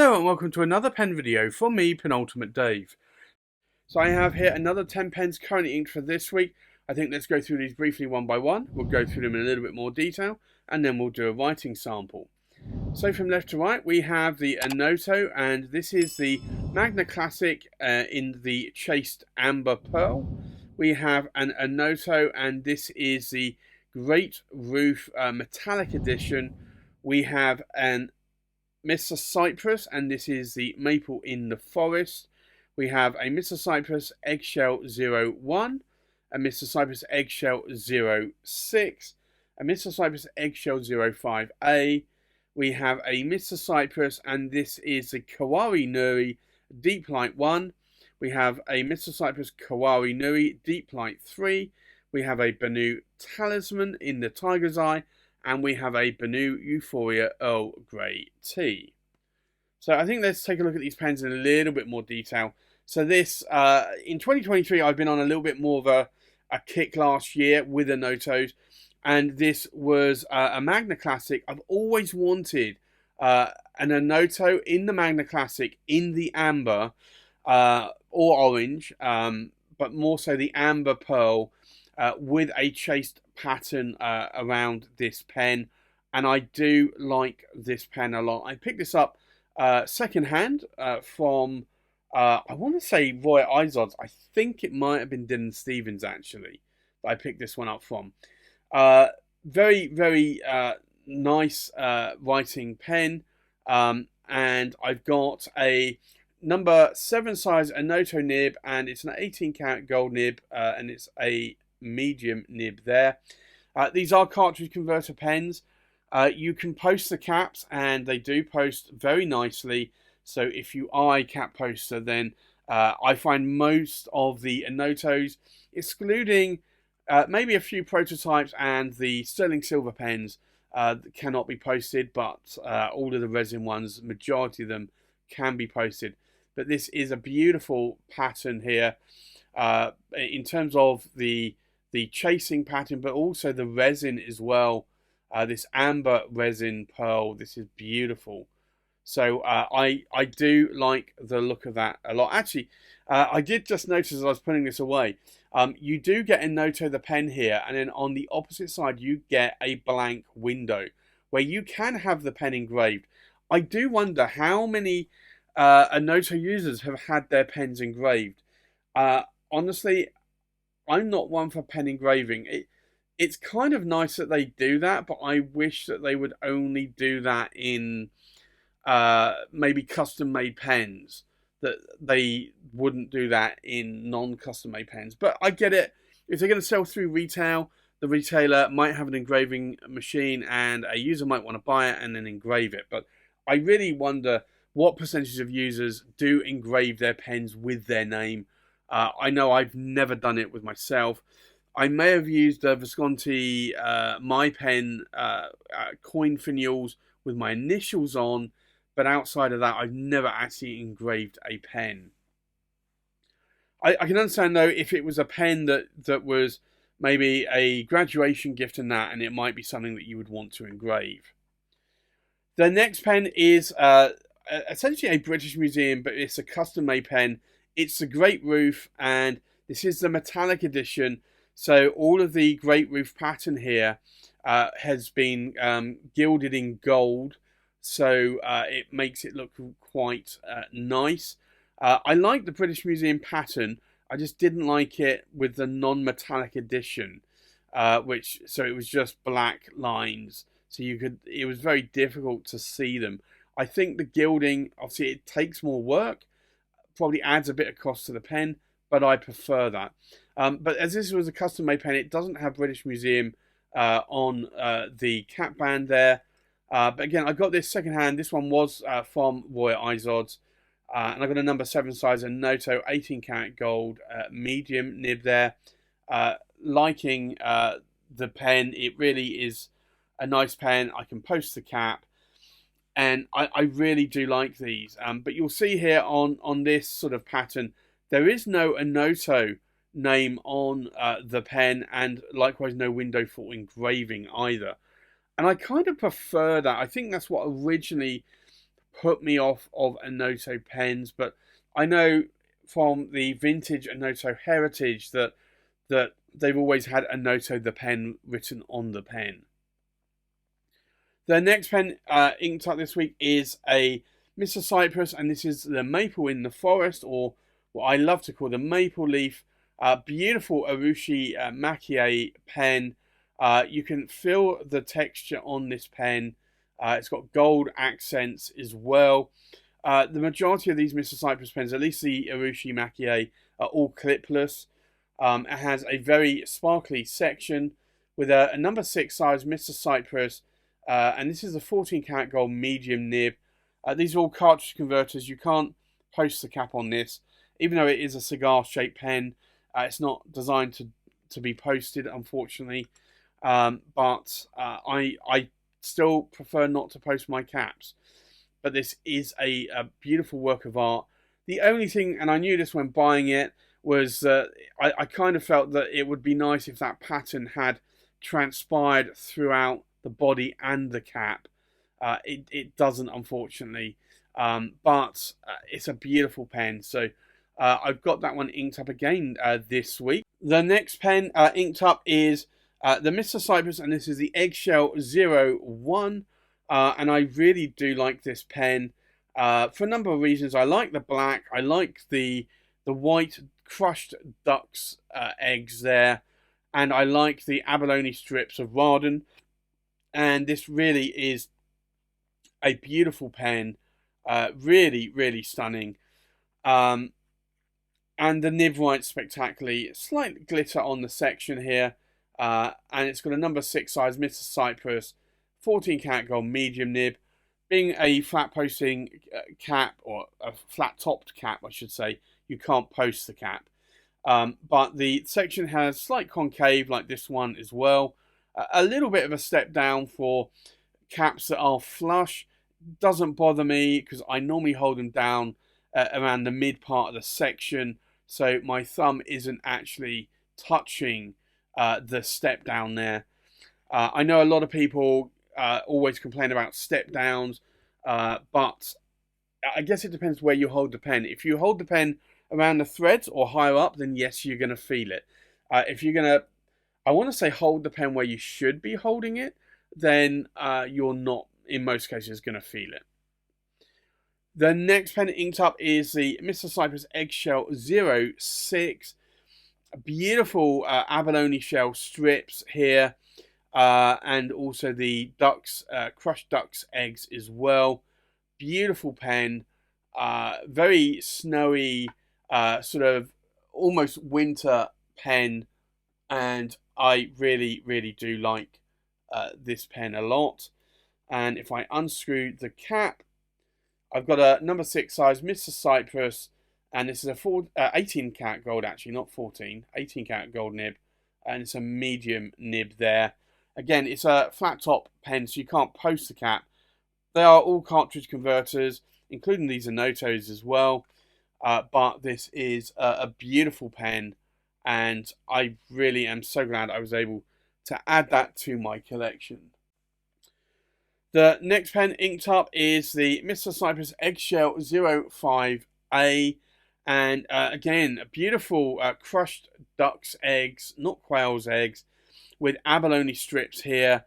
Hello and welcome to another pen video from me, Penultimate Dave. So I have here another 10 pens currently inked for this week. I think let's go through these briefly one by one. We'll go through them in a little bit more detail and then we'll do a writing sample. So from left to right we have the Onoto, and this is the Magna Classic in the chased amber pearl. We have an Onoto and this is the Great Roof metallic edition. We have an Mr. Cypress, and this is the Maple in the Forest. We have a Mr. Cypress Eggshell 01, a Mr. Cypress Eggshell 06, a Mr. Cypress Eggshell 05A. We have a Mr. Cypress, and this is the Kawari-Nuri Deep Light 1. We have a Mr. Cypress Kawari-Nuri Deep Light 3. We have a Benu Talisman in the Tiger's Eye. And we have a Benu Euphoria Earl Grey tea. So I think let's take a look at these pens in a little bit more detail. So this, in 2023, I've been on a little bit more of a kick last year with Onotos. And this was a Magna Classic. I've always wanted an Onoto in the Magna Classic in the amber or orange, but more so the amber pearl, with a chased pattern around this pen, and I do like this pen a lot. I picked this up second hand from I want to say Roy Izod's. I think it might have been Dylan Stevens actually that I picked this one up from. Very nice writing pen, and I've got a number 7 size Onoto nib, and it's an 18 karat gold nib, and it's a medium nib there. These are cartridge converter pens. You can post the caps, and they do post very nicely. So if you are a cap poster, then I find most of the Onotos, excluding maybe a few prototypes and the sterling silver pens, that cannot be posted, but all of the resin ones, majority of them can be posted. But this is a beautiful pattern here in terms of the chasing pattern, but also the resin as well. This amber resin pearl, this is beautiful. So I do like the look of that a lot. Actually, I did just notice as I was putting this away, you do get Onoto the pen here, and then on the opposite side you get a blank window where you can have the pen engraved. I do wonder how many Onoto users have had their pens engraved. Honestly, I'm not one for pen engraving. It's kind of nice that they do that, but I wish that they would only do that in maybe custom made pens. That they wouldn't do that in non-custom made pens. But I get it. If they're going to sell through retail, the retailer might have an engraving machine and a user might want to buy it and then engrave it. But I really wonder what percentage of users do engrave their pens with their name. I know I've never done it with myself. I may have used Visconti My Pen coin finials with my initials on, but outside of that, I've never actually engraved a pen. I can understand though if it was a pen that was maybe a graduation gift and that, and it might be something that you would want to engrave. The next pen is essentially a British Museum, but it's a custom-made pen. It's the Great Roof, and this is the metallic edition. So all of the Great Roof pattern here has been gilded in gold, so it makes it look quite nice. I like the British Museum pattern. I just didn't like it with the non-metallic edition, so it was just black lines. So it was very difficult to see them. I think the gilding, obviously, it takes more work. Probably adds a bit of cost to the pen, but I prefer that. But as this was a custom-made pen, it doesn't have British Museum on the cap band there. But again, I got this second-hand. This one was from Roy Izod's. And I got a number 7 size Onoto 18 karat gold medium nib there. Liking the pen. It really is a nice pen. I can post the cap. And I really do like these. But you'll see here on this sort of pattern, there is no Onoto name on the pen, and likewise no window for engraving either. And I kind of prefer that. I think that's what originally put me off of Onoto pens, but I know from the vintage Onoto heritage that they've always had Onoto the pen written on the pen. The next pen inked up this week is a Mr. Cypress, and this is the Maple in the Forest, or what I love to call the Maple Leaf. Beautiful Urushi Maki pen. You can feel the texture on this pen. It's got gold accents as well. The majority of these Mr. Cypress pens, at least the Urushi Maki, are all clipless. It has a very sparkly section with a number 6 size Mr. Cypress, and this is a 14 karat gold medium nib. These are all cartridge converters. You can't post the cap on this, even though it is a cigar shaped pen. It's not designed to be posted, unfortunately. But I still prefer not to post my caps. But this is a beautiful work of art. The only thing, and I knew this when buying it, was that I kind of felt that it would be nice if that pattern had transpired throughout the body and the cap. It doesn't, unfortunately. But it's a beautiful pen. So I've got that one inked up again this week. The next pen inked up is the Mr. Cypress, and this is the Eggshell 01. And I really do like this pen for a number of reasons. I like the black. I like the white crushed duck's eggs there. And I like the abalone strips of Rawdon. And this really is a beautiful pen. Really, really stunning. And the nib writes spectacularly. Slight glitter on the section here. And it's got a number 6 size Mr. Cypress 14 karat gold medium nib. Being a flat posting cap, or a flat topped cap I should say, you can't post the cap. But the section has slight concave like this one as well. A little bit of a step down for caps that are flush. Doesn't bother me because I normally hold them down around the mid part of the section, so my thumb isn't actually touching the step down there. I know a lot of people always complain about step downs, but I guess it depends where you hold the pen. If you hold the pen around the threads or higher up, then yes, you're going to feel it. If you're going to, I want to say, hold the pen where you should be holding it, then you're not, in most cases, going to feel it. The next pen inked up is the Mr. Cypress Eggshell 06. Beautiful abalone shell strips here, and also the ducks, crushed ducks eggs as well. Beautiful pen, very snowy, sort of almost winter pen, and I really, really do like this pen a lot. And if I unscrew the cap, I've got a number 6 size Mr. Cypress, and this is a 18 karat gold, actually, not 14, 18 karat gold nib, and it's a medium nib there. Again, it's a flat top pen, so you can't post the cap. They are all cartridge converters, including these Onotos as well. But this is a beautiful pen, and I really am so glad I was able to add that to my collection. The next pen inked up is the Mr. Cypress Eggshell 05A. And again, a beautiful crushed duck's eggs, not quail's eggs, with abalone strips here.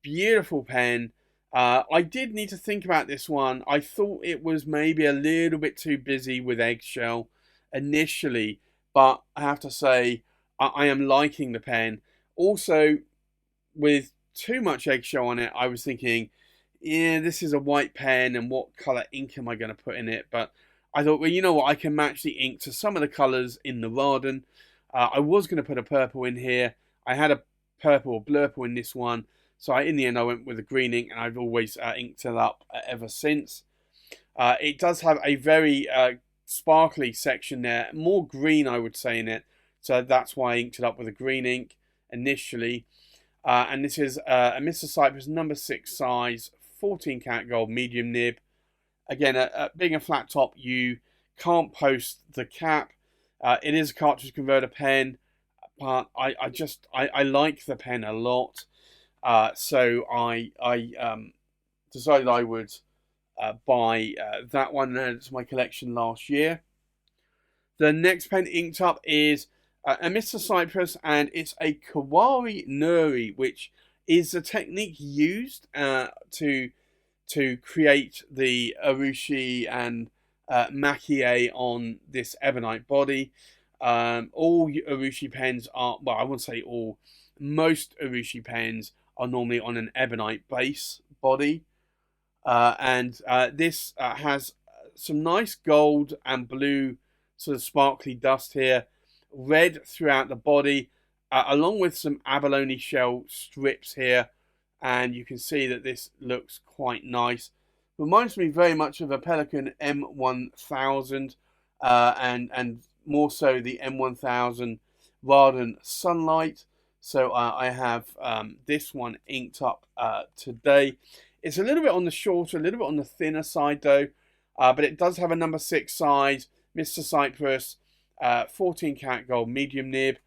Beautiful pen. I did need to think about this one. I thought it was maybe a little bit too busy with eggshell initially, but I have to say I am liking the pen. Also, with too much eggshell on it, I was thinking, yeah, this is a white pen, and what colour ink am I going to put in it? But I thought, well, you know what, I can match the ink to some of the colours in the Rawdon. I was going to put a purple in here. I had a purple or blurple in this one, so in the end I went with a green ink, and I've always inked it up ever since. It does have a very sparkly section there, more green I would say in it, so that's why I inked it up with a green ink initially. And this is a Mr. Cypress number 6 size 14 karat gold medium nib. Again, being a flat top, you can't post the cap. It is a cartridge converter pen, but I like the pen a lot. So I decided I would buy that one. Added to my collection last year. The next pen inked up is a Mr. Cypress, and it's a Kawari-Nuri, which is the technique used to create the urushi and makie on this ebonite body. All urushi pens are, well, I won't say all, most urushi pens are normally on an ebonite base body. And this has some nice gold and blue sort of sparkly dust here, red throughout the body, along with some abalone shell strips here. And you can see that this looks quite nice. Reminds me very much of a Pelikan M1000, and more so the M1000 Raden Sunlight. So I have this one inked up today. It's a little bit on the shorter, a little bit on the thinner side though, but it does have a number 6 size, Mr. Cypress, 14 karat gold medium nib.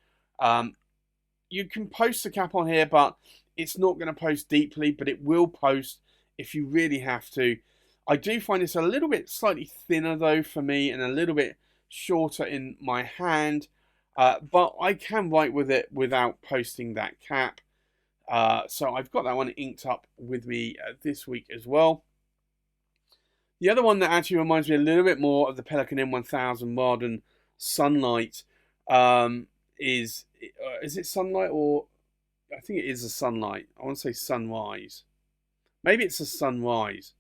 You can post the cap on here, but it's not going to post deeply, but it will post if you really have to. I do find this a little bit slightly thinner though for me, and a little bit shorter in my hand, but I can write with it without posting that cap. So I've got that one inked up with me this week as well. The other one that actually reminds me a little bit more of the Pelikan M1000 Raden Sunlight is it Sunlight, or I think it is a Sunlight. I want to say Sunrise. Maybe it's a Sunrise.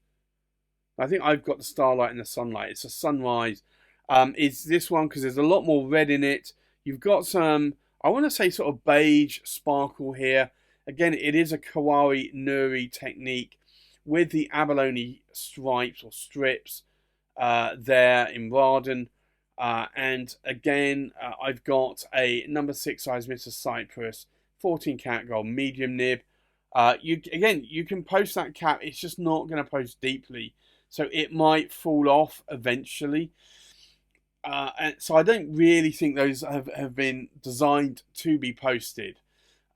I think I've got the Starlight and the Sunlight. It's a Sunrise. It's this one because there's a lot more red in it. You've got some, I want to say, sort of beige sparkle here. Again, it is a Kawari-Nuri technique with the abalone stripes or strips there in Raden. And again, I've got a number 6 size Mr. Cypress, 14 karat gold medium nib. You can post that cap. It's just not going to post deeply, so it might fall off eventually. And so I don't really think those have been designed to be posted.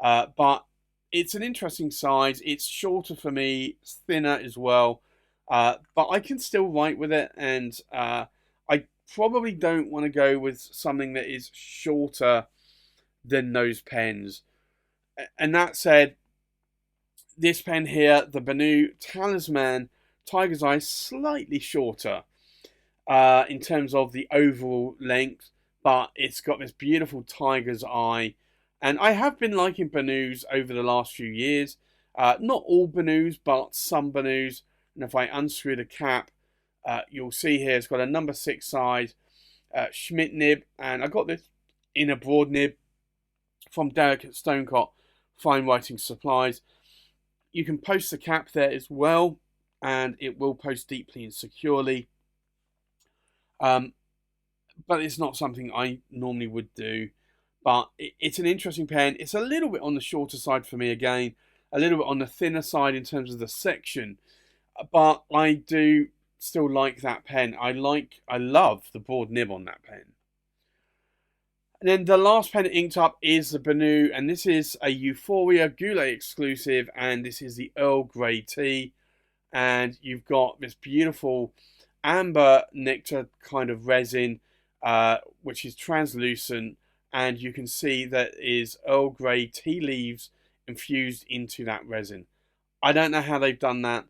But it's an interesting size. It's shorter for me, it's thinner as well. But I can still write with it, and I probably don't want to go with something that is shorter than those pens. And that said, this pen here, the Benu Talisman Tiger's Eye, slightly shorter in terms of the overall length, but it's got this beautiful tiger's eye. And I have been liking Benus over the last few years. Not all Benus, but some Benus. And if I unscrew the cap, you'll see here it's got a number 6 size Schmidt nib. And I got this in a broad nib from Delicate Stonecott Fine Writing Supplies. You can post the cap there as well, and it will post deeply and securely. But it's not something I normally would do. But it's an interesting pen. It's a little bit on the shorter side for me again, a little bit on the thinner side in terms of the section. But I do still like that pen. I love the broad nib on that pen. And then the last pen inked up is the Benu, and this is a Euphoria Goulet exclusive, and this is the Earl Grey tea. And you've got this beautiful amber nectar kind of resin, which is translucent, and you can see that is Earl Grey tea leaves infused into that resin. I don't know how they've done that.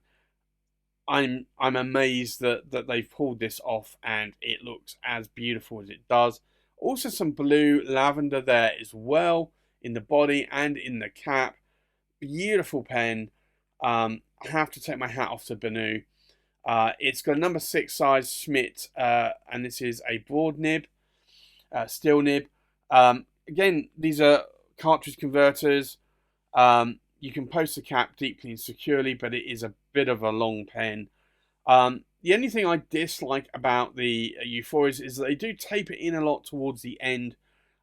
I'm amazed that they've pulled this off, and it looks as beautiful as it does. Also some blue lavender there as well in the body and in the cap. Beautiful pen. I have to take my hat off to Benu. It's got a number 6 size Schmidt, and this is a broad nib, steel nib. Again, these are cartridge converters. You can post the cap deeply and securely, but it is a bit of a long pen. The only thing I dislike about the Euphorias is that they do taper in a lot towards the end.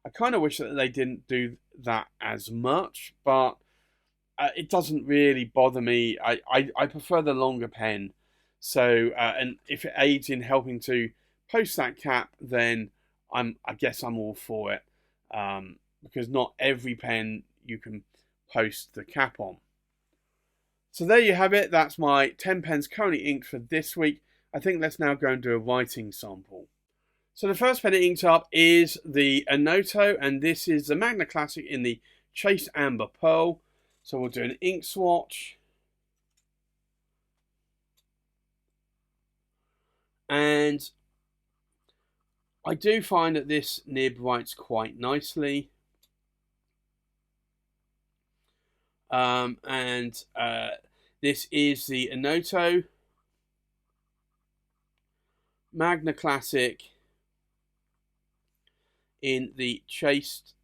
I kind of wish that they didn't do that as much, but it doesn't really bother me. I prefer the longer pen. So, and if it aids in helping to post that cap, then I guess I'm all for it. Because not every pen you can post the cap on. So there you have it. That's my 10 pens currently inked for this week. I think let's now go and do a writing sample. So the first pen inked up is the Onoto, and this is the Magna Classic in the Chased Amber Pearl. So we'll do an ink swatch. And I do find that this nib writes quite nicely. This is the Onoto Magna Classic in the Chased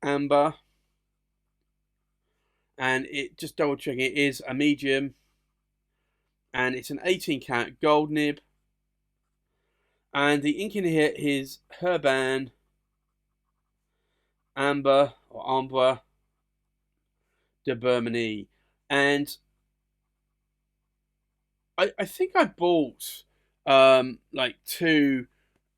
Amber, and it, just double checking, it is a medium, and it's an 18 karat gold nib, and the ink in here is Herban Amber or Ambre de Bermanie, and I think I bought like 2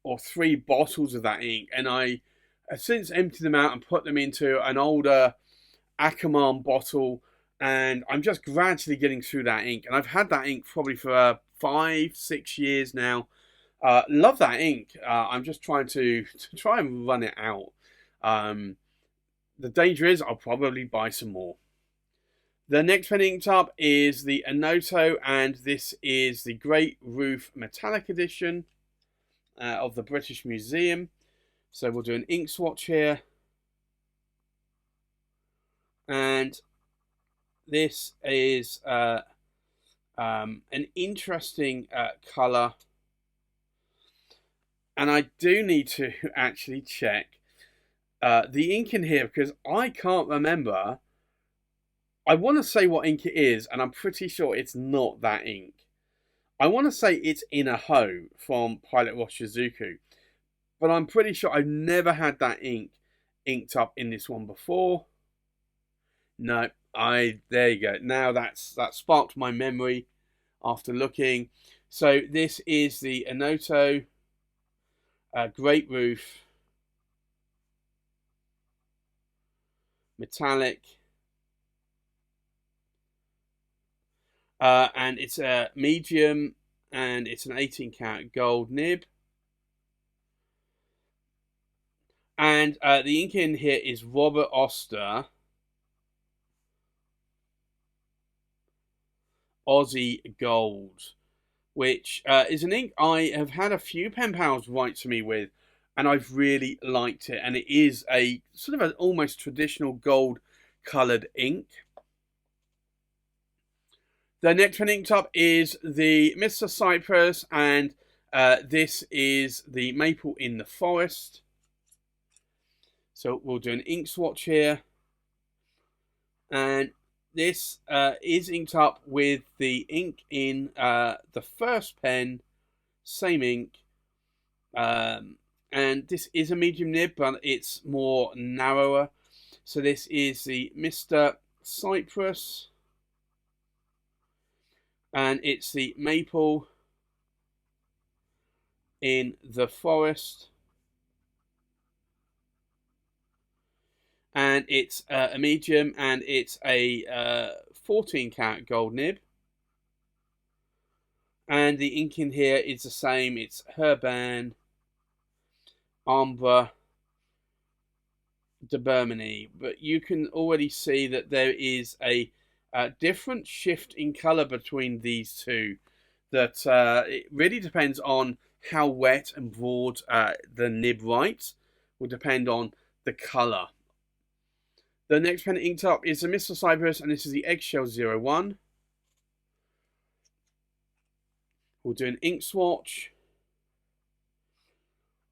or 3 bottles of that ink, and I have since emptied them out and put them into an older Ackerman bottle, and I'm just gradually getting through that ink, and I've had that ink probably for 5-6 years now. Love that ink. I'm just trying to try and run it out. The danger is I'll probably buy some more. The next pen inked up is the Onoto, and this is the Great Roof Metallic Edition of the British Museum. So we'll do an ink swatch here. And this is an interesting colour. And I do need to actually check the ink in here, because I can't remember. I want to say what ink it is, and I'm pretty sure it's not that ink. I want to say it's Inaho from Pilot Roshizuku, but I'm pretty sure I've never had that ink inked up in this one before. No, there you go. Now that sparked my memory after looking. So this is the Onoto Great Roof Metallic. And it's a medium, and it's an 18 karat gold nib. And the ink in here is Robert Oster Aussie Gold, which is an ink I have had a few pen pals write to me with, and I've really liked it. And it is a sort of an almost traditional gold coloured ink. The next one inked up is the Mr. Cypress, and this is the Maple in the Forest. So we'll do an ink swatch here. And this is inked up with the ink in the first pen, same ink. And this is a medium nib, but it's more narrower. So this is the Mr. Cypress, and it's the Maple in the Forest, and it's a medium, and it's a 14 karat gold nib, and the ink in here is the same. It's Herban Ambre de Bermanie, but you can already see that there is a different shift in colour between these two. That it really depends on how wet and broad the nib writes. Will depend on the colour. The next pen inked up is the Mr. Cypress, and this is the Eggshell 01. We'll do an ink swatch.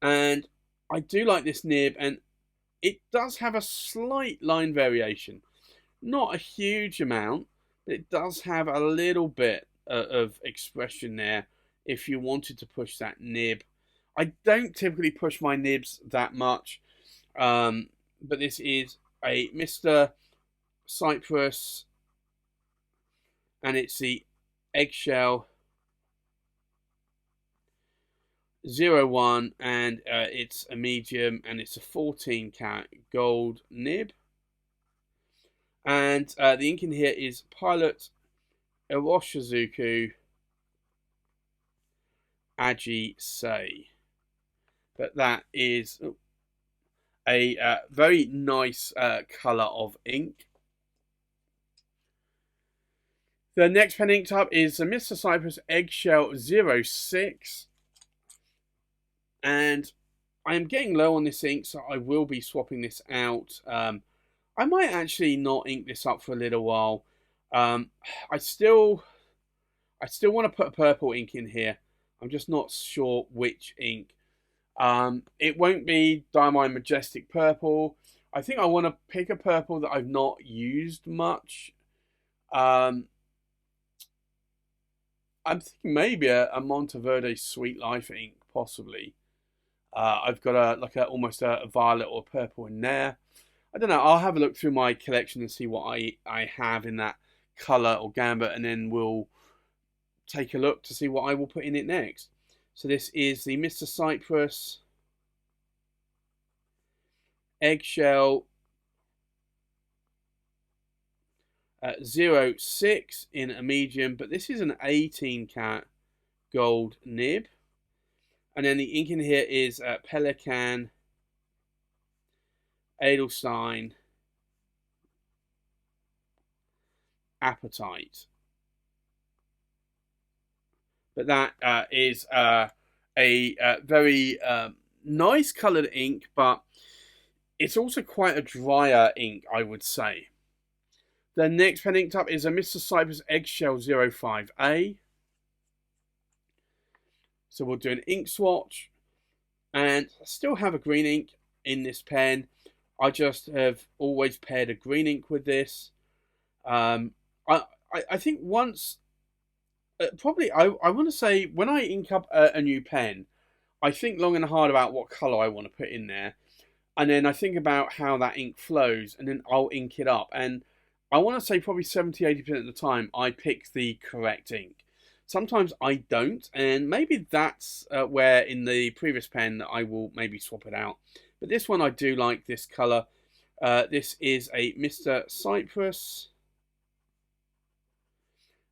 And I do like this nib, and it does have a slight line variation. Not a huge amount, but it does have a little bit of expression there if you wanted to push that nib. I don't typically push my nibs that much, but this is a Mr. Cypress, and it's the Eggshell 01, and it's a medium, and it's a 14 karat gold nib. And the ink in here is Pilot Iroshizuku Aji Sei. But that is a very nice colour of ink. The next pen ink tub is the Mr. Cypress Eggshell 06. And I am getting low on this ink, so I will be swapping this out. I might actually not ink this up for a little while. I still want to put a purple ink in here. I'm just not sure which ink. It won't be Diamond Majestic Purple. I think I want to pick a purple that I've not used much. I'm thinking maybe a Monteverde Sweet Life ink, possibly. I've got almost a violet or purple in there. I don't know. I'll have a look through my collection and see what I have in that colour or gambit, and then we'll take a look to see what I will put in it next. So this is the Mr. Cypress Eggshell 06 in a medium, but this is an 18 cat gold nib. And then the ink in here is Pelican, Edelstein, Appetite. But that is a very nice coloured ink, but it's also quite a drier ink, I would say. The next pen inked up is a Mr. Cypress Eggshell 05A. So we'll do an ink swatch, and I still have a green ink in this pen. I just have always paired a green ink with this. I think once, probably, I want to say when I ink up a new pen, I think long and hard about what colour I want to put in there. And then I think about how that ink flows, and then I'll ink it up. And I want to say probably 70-80% of the time I pick the correct ink. Sometimes I don't, and maybe that's where in the previous pen I will maybe swap it out. But this one I do like this colour. This is a Mr. Cypress,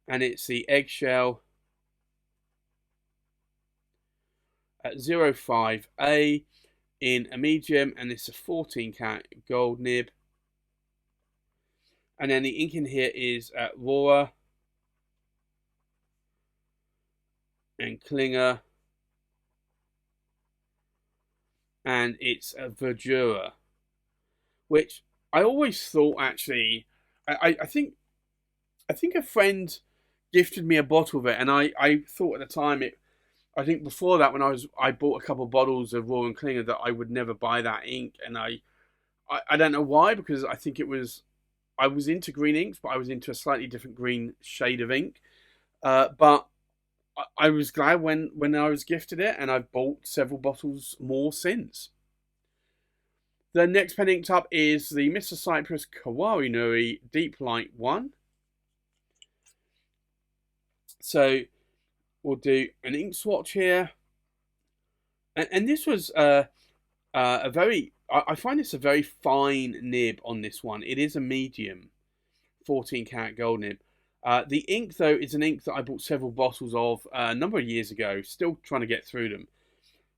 and it's the Eggshell 05A in a medium, and it's a 14 cat gold nib. And then the ink in here is Rohrer and Klinger, and it's a Verdura, which I always thought actually, I think a friend gifted me a bottle of it, and I thought at the time I think before that when I bought a couple of bottles of Rohrer and Klinger that I would never buy that ink, and I don't know why, because I think I was into green inks, but I was into a slightly different green shade of ink. But I was glad when I was gifted it, and I've bought several bottles more since. The next pen inked up is the Mr. Cypress Kawari-Nuri Deep Light 1. So we'll do an ink swatch here. And this was a very... I find this a very fine nib on this one. It is a medium 14 karat gold nib. The ink, though, is an ink that I bought several bottles of a number of years ago. Still trying to get through them.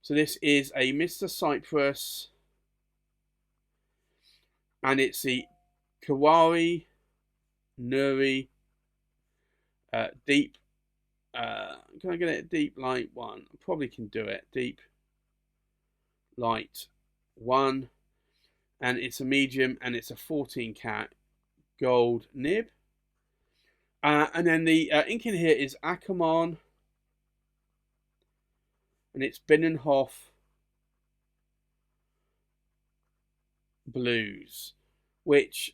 So this is a Mr. Cypress, and it's the Kawari-Nuri Deep. Can I get it? Deep Light 1. I probably can do it. Deep Light 1, and it's a medium, and it's a 14 cat gold nib. And then the ink in here is Ackerman, and it's Binnenhof Blues, which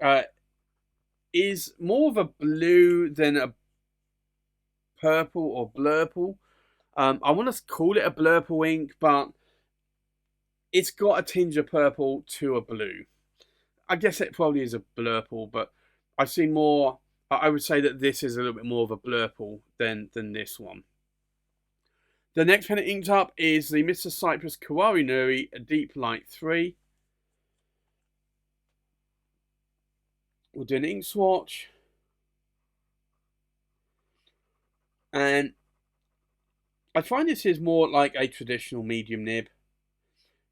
is more of a blue than a purple or blurple. I want to call it a blurple ink, but it's got a tinge of purple to a blue. I guess it probably is a blurple, but I've seen more. I would say that this is a little bit more of a blurple than this one. The next pen inked up is the Mr. Cypress Kawari-Nuri Deep Light 3, We'll do an ink swatch. And I find this is more like a traditional medium nib.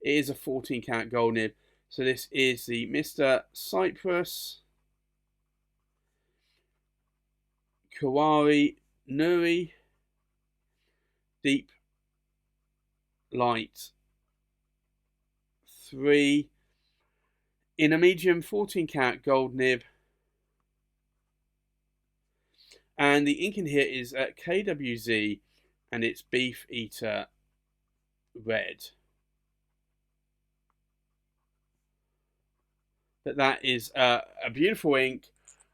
It is a 14 karat gold nib. So this is the Mr. Cypress Kawari-Nuri Deep Light 3 in a medium 14 karat gold nib. And the ink in here is KWZ and it's Beef Eater Red. That is a beautiful ink.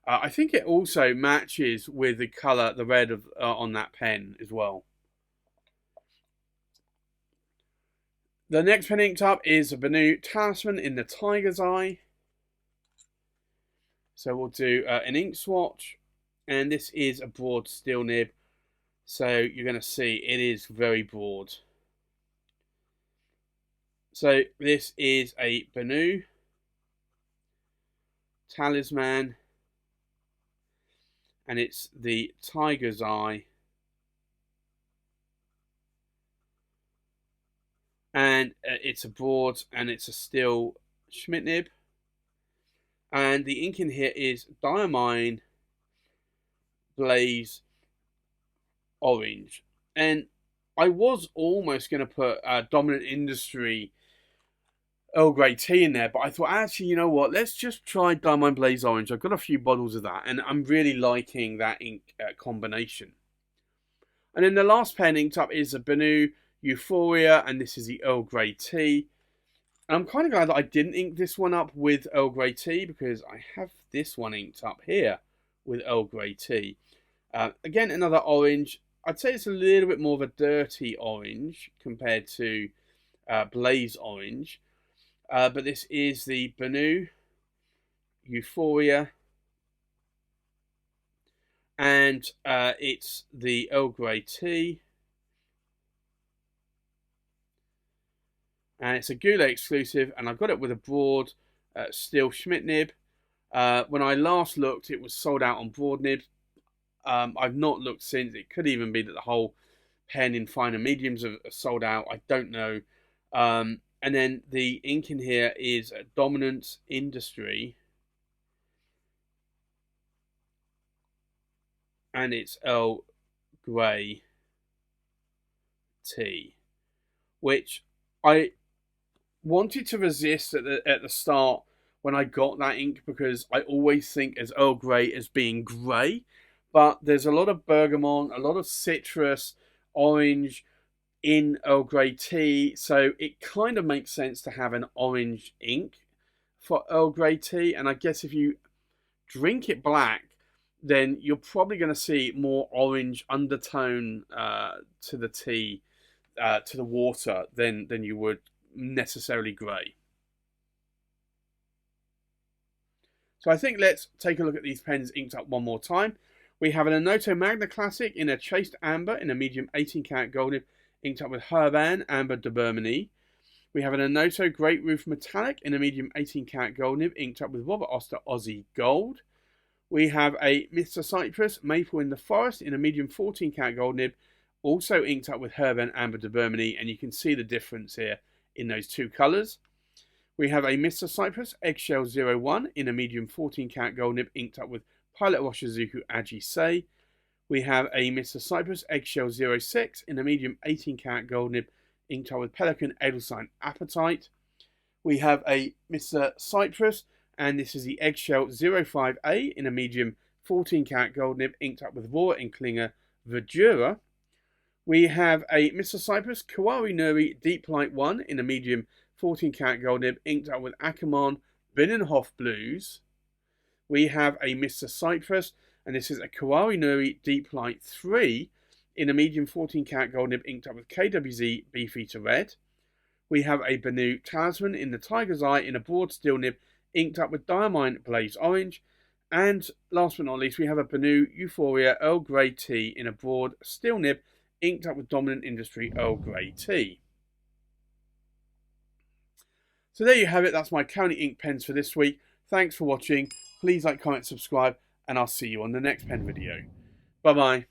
I think it also matches with the colour, the red of on that pen as well. The next pen inked up is a Benu Talisman in the Tiger's Eye. So we'll do an ink swatch, and this is a broad steel nib. So you're going to see it is very broad. So this is a Benu Talisman, and it's the Tiger's Eye. And it's a broad and it's a steel Schmidt nib. And the ink in here is Diamine Blaze Orange. And I was almost going to put Dominant Industry Earl Grey tea in there, but I thought, actually, you know what? Let's just try Diamine Blaze Orange. I've got a few bottles of that, and I'm really liking that ink combination. And then the last pen inked up is a Benu Euphoria, and this is the Earl Grey tea. And I'm kind of glad that I didn't ink this one up with Earl Grey tea, because I have this one inked up here with Earl Grey tea. Again, another orange. I'd say it's a little bit more of a dirty orange compared to Blaze Orange. But this is the Benu Euphoria. And it's the Earl Grey tea. And it's a Goulet exclusive, and I've got it with a broad steel Schmidt nib. When I last looked, it was sold out on broad nibs. I've not looked since. It could even be that the whole pen in finer mediums are sold out. I don't know. And then the ink in here is Dominant Industry. And it's Earl Grey tea, which I wanted to resist at the start when I got that ink, because I always think as Earl Grey as being grey, but there's a lot of bergamot, a lot of citrus, orange in Earl Grey tea, so it kind of makes sense to have an orange ink for Earl Grey tea. And I guess if you drink it black, then you're probably going to see more orange undertone to the tea, to the water, than you would necessarily grey. So I think let's take a look at these pens inked up one more time. We have an Onoto Magna Classic in a chased amber in a medium 18 karat gold nib, inked up with Herbin Amber de Bermony. We have an Onoto Great Roof Metallic in a medium 18 karat gold nib, inked up with Robert Oster Aussie Gold. We have a Mr. Cypress Maple in the Forest in a medium 14 karat gold nib, also inked up with Herbin Amber de Bermony, and you can see the difference here in those two colours. We have a Mr. Cypress Eggshell 01 in a medium 14 karat gold nib, inked up with Pilot Roshizuku Aji Sei. We have a Mr. Cypress Eggshell 06 in a medium 18 karat gold nib, inked up with Pelican Edelstein Appetite. We have a Mr. Cypress, and this is the Eggshell 05A in a medium 14 karat gold nib, inked up with Rohrer and Klinger Verdura. We have a Mr. Cypress Kawari-Nuri Deep Light 1 in a medium 14 karat gold nib, inked up with Ackermann Binnenhof Blues. We have a Mr. Cypress, and this is a Kawari-Nuri Deep Light 3 in a medium 14 karat gold nib, inked up with KWZ Beefeater Red. We have a Benu Talisman in the Tiger's Eye in a broad steel nib, inked up with Diamine Blaze Orange. And last but not least, we have a Benu Euphoria Earl Grey tea in a broad steel nib, inked up with Dominant Industry Earl Grey tea. So there you have it. That's my Kawari ink pens for this week. Thanks for watching. please like, comment, subscribe, and I'll see you on the next pen video. Bye bye.